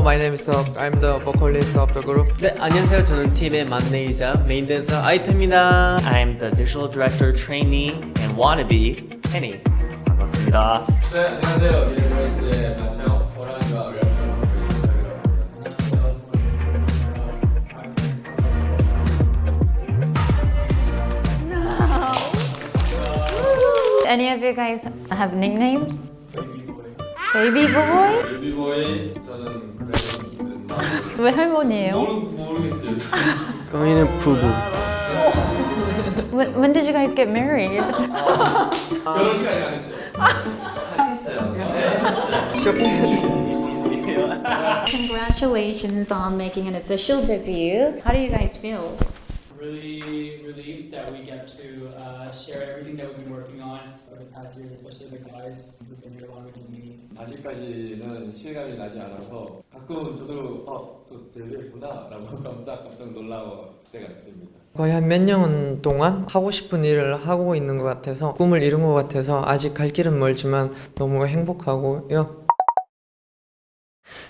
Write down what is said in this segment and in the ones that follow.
my name is Seok. I'm the vocalist of the group. 네, 안녕하세요. 저는 팀의 막내이자 메인 댄서 아이트입니다. I'm the visual director, trainee, and wannabe, Penny. 반갑습니다. 네, 안녕하세요. 미니버스의 남편 오란과 Any of you guys have nicknames? Baby boy? 베이비보이 저는 왜 할머니예요? 모르겠어요. 저희는 부부. When did you guys get married? 결혼 시간이 안 했어요. Congratulations on making an official debut. How do you guys feel? Really relieved that we get to share everything that we've been working on for the past years, especially the guys who've been here longer than me. 아직까지는 실감이 나지 않아서 가끔 저도 저 데뷔했구나 라고 깜짝 놀라고 때가 있습니다. 거의 한 몇 년 동안 하고 싶은 일을 하고 있는 것 같아서 꿈을 이룬 것 같아서 아직 갈 길은 멀지만 너무 행복하고요.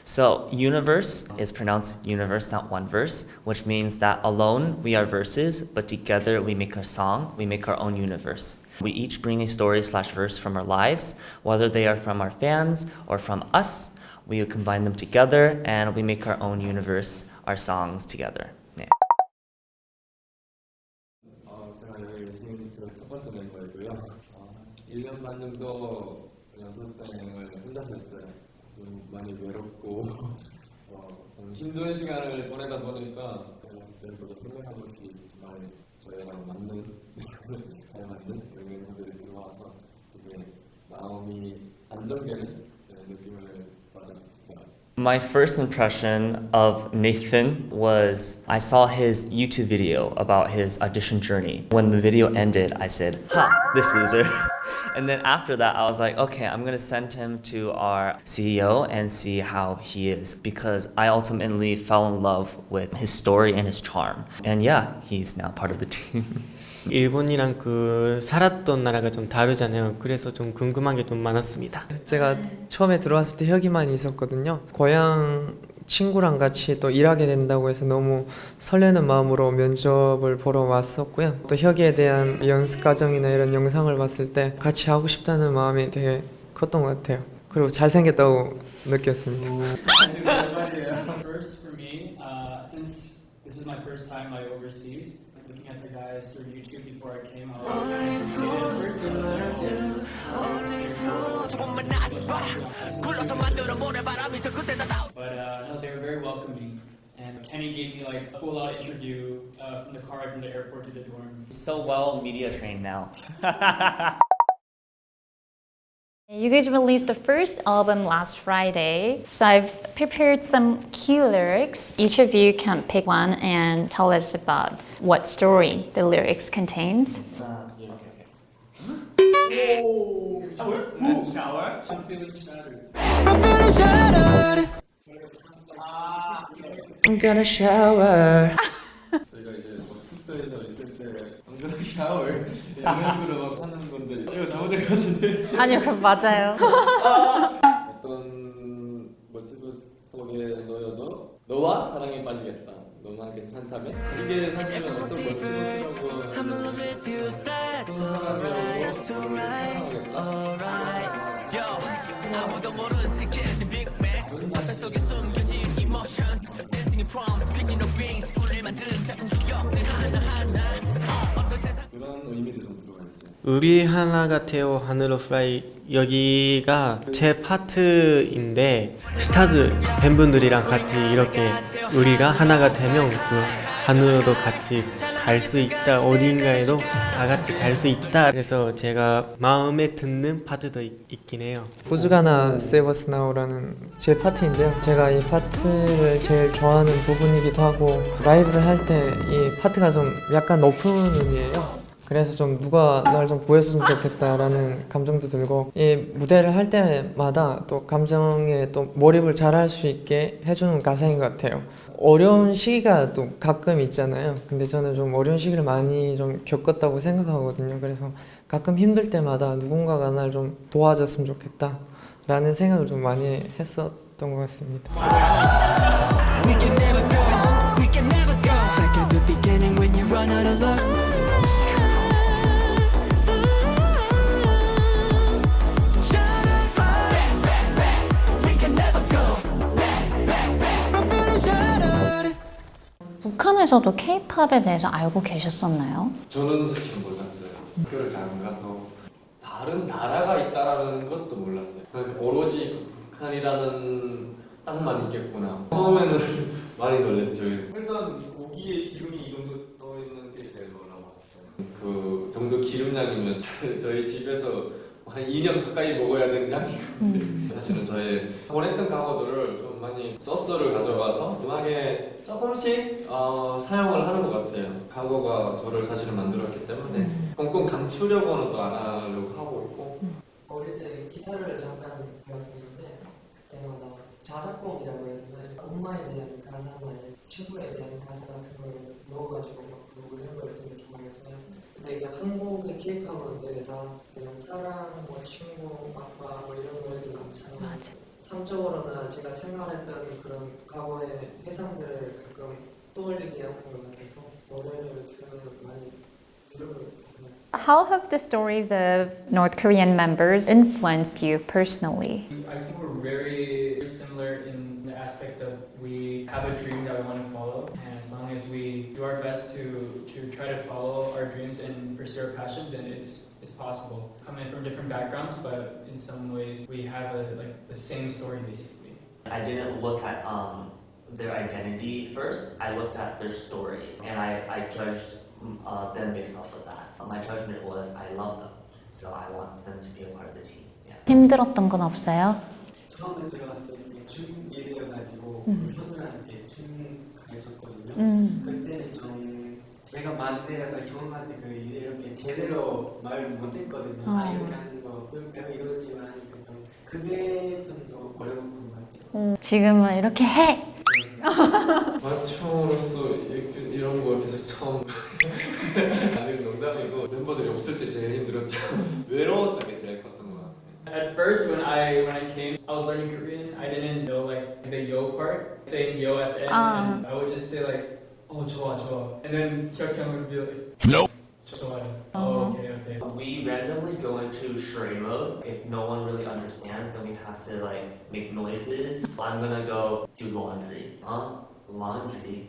So, universe is pronounced universe, not one verse, which means that alone we are verses, but together we make a song, we make our own universe. We each bring a story/verse from our lives, whether they are from our fans or from us. We combine them together and we make our own universe, our songs together. 네. 제가 여기 첫 번째 멤버이고요. 1년 반 정도 연습생을 혼자서 했어요. 좀 많이 외롭고 좀 힘든 시간을 보내다 보니까 멤버도 생각한 것이 정말 저희랑 잘 맞는 멤버들이 들어와서 되게 마음이 안정되는 느낌을 받았습니다. My first impression of Nathan was I saw his YouTube video about his audition journey. When the video ended, I said, ha, this loser. And then after that, I was like, okay, I'm gonna send him to our CEO and see how he is, because I ultimately fell in love with his story and his charm. And yeah, he's now part of the team. 일본이랑 살았던 나라가 좀 다르잖아요. 그래서 좀 궁금한 게 좀 많았습니다. 제가 처음에 들어왔을 때 혁이만 있었거든요. 고향 친구랑 같이 또 일하게 된다고 해서 너무 설레는 마음으로 면접을 보러 왔었고요. 또 혁이에 대한 연습 과정이나 이런 영상을 봤을 때 같이 하고 싶다는 마음이 되게 컸던 것 같아요. 그리고 잘생겼다고 느꼈습니다. First for me, since this is my first time overseas, looking at the guys through YouTube before I came, I was but no, they were very welcoming. And Kenny gave me like a full out interview from the car ride from the airport to the dorm. He's so well media trained now. You guys released the first album last Friday, so I've prepared some key lyrics. Each of you can pick one and tell us about what story the lyrics contains. Shower? I'm feeling shattered. I'm gonna shower. 저희가 이제 숙소에서 있을 때 방금 샤워 이런 식으로 막 하는 건데 이거 잘못된 것 같은데 아니요, 맞아요. 어떤 모티브 속에 놓여도 너와 사랑에 빠지겠다. 너만 괜찮다면 이게 사실은 어떤 모티브 속으로 어떤 사랑으로 사랑하겠다. 아무도 모르는 틱해진 빅맥 화상 속에 숨겨진 emotions dancing in prom speaking of beings 우리를 만든 작은 기억들 하나하나 어떤 세상 그런 의미도 좀 들어가 있어요. 우리 하나가 태워 하늘로 플라이, 여기가 제 파트인데 스타즈 팬분들이랑 같이 이렇게 우리가 하나가 되면 하늘로도 같이 갈 수 있다, 어딘가에도 다 같이 갈 수 있다. 그래서 제가 마음에 드는 파트도 있긴 해요. 호즈가나 Save Us Now라는 제 파트인데요. 제가 이 파트를 제일 좋아하는 부분이기도 하고 라이브를 할 때 이 파트가 좀 약간 높은 음이에요. 그래서 좀 누가 날 좀 구했으면 좋겠다라는 감정도 들고 이 무대를 할 때마다 또 감정에 또 몰입을 잘 할 수 있게 해주는 가사인 것 같아요. 어려운 시기가 또 가끔 있잖아요. 근데 저는 좀 어려운 시기를 많이 좀 겪었다고 생각하거든요. 그래서 가끔 힘들 때마다 누군가가 날 좀 도와줬으면 좋겠다라는 생각을 좀 많이 했었던 것 같습니다. We can never go. We can never go. Back at the beginning when you run out of luck. Shut up, back, back. We can never go. Back, back, back. I'm feeling shattered. 북한에서도 K-팝에 대해서 알고 계셨었나요? 저는 사실 몰랐어요. 학교를 잘 안 가서 다른 나라가 있다라는 것도 몰랐어요. 그러니까 오로지 북한이라는 땅만 있겠구나. 처음에는 많이 놀랬죠. 일단 고기에 기름이 이 정도 떠 있는 게 제일 놀라웠어요. 그 정도 기름량이면 저희 집에서 한 2년 가까이 먹어야 되는 양이거든요. 사실은 저희 원했던 가구들을 좀 많이 소스를 가져가서 음악에 조금씩 사용을 하는 것 같아요. 가구가 저를 사실은 만들었기 때문에 꽁꽁 감추려고는 또 안 하려고 하고 있고. 어릴 때 기타를 잠깐 배웠었는데 그때마다 자작곡이라고 해야 되나 엄마에 대한 가사나 친구에 대한 가사 같은 걸 넣어가지고 막 부르고 이런 걸 되게 좋아했어요. 근데 이게 한국의 K-팝은 되게 다 그냥 사랑, 뭐 친구, 아빠 뭐 이런 노래들 많잖아요. 맞아. 삶적으로는 제가 생활했던 그런 과거의 회상들을 가끔 떠올리게 하는 것 같아서 노래를 들으면 많이 들어요. How have the stories of North Korean members influenced you personally? I think we're very similar in the aspect of we have a dream that we want to follow, and as long as we do our best to try to follow our dreams and pursue our passion, then it's possible. Coming from different backgrounds, but in some ways we have the same story basically. I didn't look at their identity first. I looked at their stories, and I judged them based off of that. My judgment was I love them, so I want them to be a part of the team. Yeah. 힘들었던 건 없어요? 처음에 들어갔을 때 춤1위여가지고 현우한테 춤 가르쳤거든요. 그때는 좀 제가 만들어서 형한테 그 이렇게 제대로 말을 못했거든요. 아 이렇게 하는 거 내가 이러지만 하니까 좀 그게 좀 더 어려웠던 것 같아요. 지금은 이렇게 해! 마초로서 이런 걸 계속 처음 아니 농담이고 멤버들이 없을 때 제일 힘들었죠. 외로웠던 게 제일 컸던 것 같아요. At first, when I came, I was learning Korean. I didn't know like the yo part, saying yo at the end, and I would just say like, "Oh, 좋아, 좋아," and then Hyuk-hyun would be like, "Nope, 좋아." Oh, okay, okay. We randomly go into charade mode. If no one really understands, then we have to like make noises. I'm gonna go do laundry. Laundry.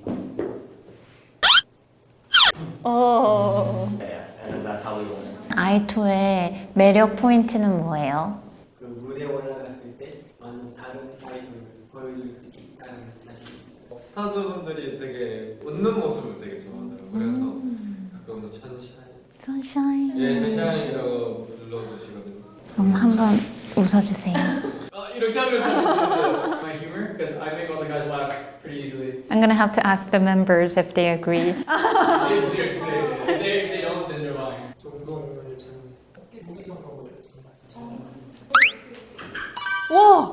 오. Yeah, and then that's how we learn. 아이토의 매력 포인트는 뭐예요? 그 무대 올라갔을 때 완전 다른 아이돌을 보여줄 수 있다는 자신이 있어요. 스타즈분들이 되게 웃는 모습을 되게 좋아하더라고요. 그래서 가끔 션샤인. 선샤인. 예, 션샤인이라고 불러주시거든요. 그럼 한번 웃어주세요. 이렇게 하면 잘 My humor, because I make all the guys laugh pretty easily. I'm gonna have to ask the members if they agree. If they don't, then they're lying. 정동을 참 무기 정동을 잘 와!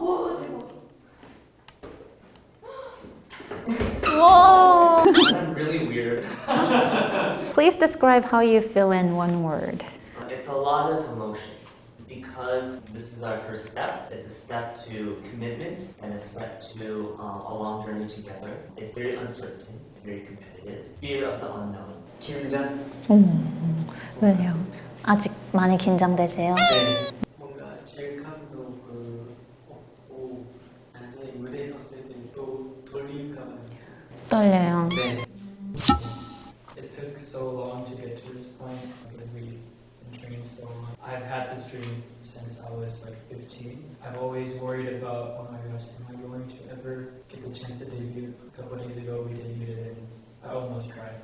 와! I'm really weird. Please describe how you feel in one word. It's a lot of emotions because this is our first step. It's a step to commitment and a step to a long journey together. It's very uncertain. It's very competitive. Fear of the unknown. 긴장? 왜요? 아직 많이 긴장되세요? 뭔가 실감도 없고 나중에 무대에 섰을 때 또 돌릴까 봐 떨려요. It took so long to get to this point because we've been training so long. I've had this dream since I was like 15. I've always worried about, oh my gosh, am I going to ever get the chance to debut? A couple days ago we debuted and I almost cried.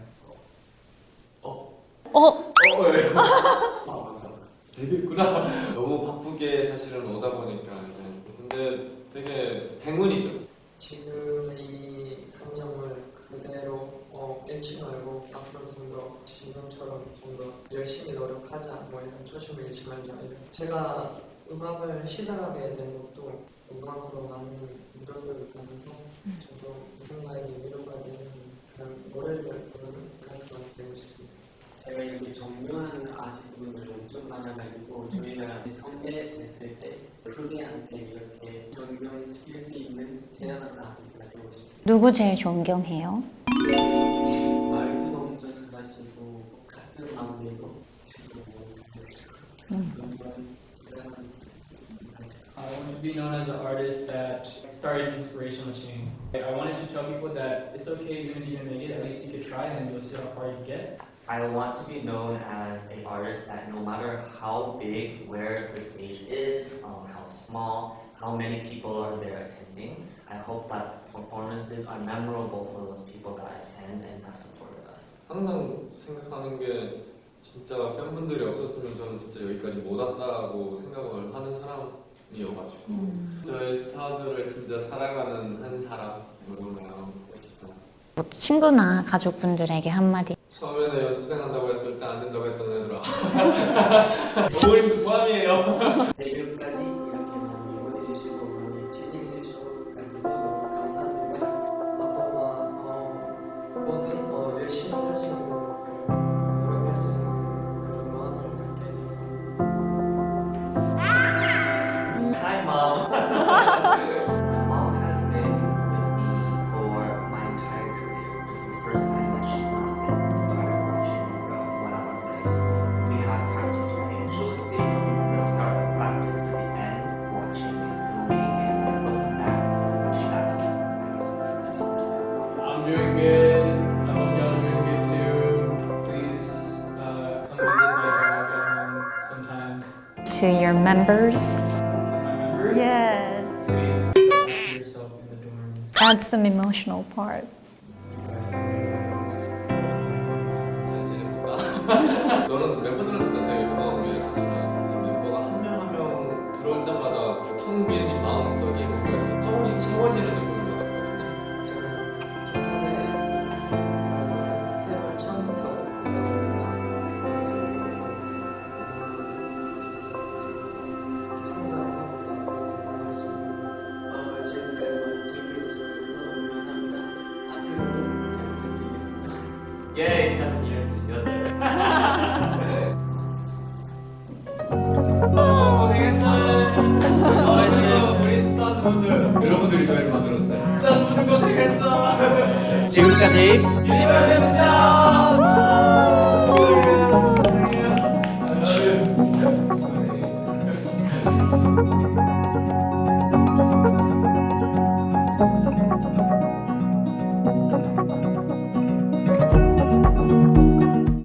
데뷔했구나. 너무 바쁘게 사실은 오다 보니까 근데 되게 행운이죠. 지금 이 감정을 그대로 잃지 말고 앞으로 좀 더 지금처럼 좀 더 열심히 노력하자 뭐 이런 초심을 잃지 말자. 제가 음악을 시작하게 된 것도 음악으로 많은 노력을 하면서 저도 누군가의 위로가 되는 그런 노래를 부르는 가수가 되고 싶습니다. 제가 이렇게 정교한 아티스트분들을 엄청 많아가지고 저희가 선배 됐을 때 후배한테 이렇게 존경시킬 수 있는 대단한 아티스트가 되고 싶어요. 누구 제일 존경해요? 말도 엄청 잘하시고 같은 마음이고 I want to be known as an artist that started inspirational change. I wanted to tell people that it's okay even if you didn't make it, at least you could try and then you'll see how far you get. I want to be known as an artist that no matter how big, where the stage is, how small, how many people are there attending, I hope that performances are memorable for those people that attend and have supported us. 항상 생각하는 게 진짜 팬분들이 없었으면 저는 진짜 여기까지 못 왔다고 생각을 하는 사람이어가지고 저의 스타즈를 진짜 사랑하는 한 사람으로 나가고 싶다. 친구나 가족분들에게 한마디. 처음에는 연습생 한다고 했을 때 안 된다고 했던 애들아 부모님도 포함이에요. 데뷔까지 이렇게 많이 응원해주시고 많이 지지해주셔서 너무 감사합니다. 앞으로가 뭐든 열심히 할 수 있는 노력할 수 있는 그런 마음을 갖게 해줘서 Hi, Mom. My mom has been with me for my entire career. This is the first time that she's not been part of watching me grow when I was in high school. We had practice training. She'll stay from the start of practice to the end, watching me, filming, and looking back. When she got to me, it's the first time. I'm doing good. I hope y'all are doing good too. Please come visit my dog at home sometimes. To your members. My members, Yes. please look after yourself in the dorms. That's some emotional part. 잘 지내볼까? 저는 멤버들한테 되게 고마운 게 사실은 멤버가 한 명 한 명 들어올 때마다 텅 빈 이 마음속이 뭔가 이렇게 조금씩 채워지는 느낌을 받았거든요. 저는 초반에 스텝을 처음부터 지금까지 많이 챙겨주셔서 너무 감사합니다. 앞으로도 잘 부탁드리겠습니다. Yay, 7 years together. 고생했어요. 우리 스타분들 여러분들이 저희를 만들었어요. 지금까지 유니버스였습니다.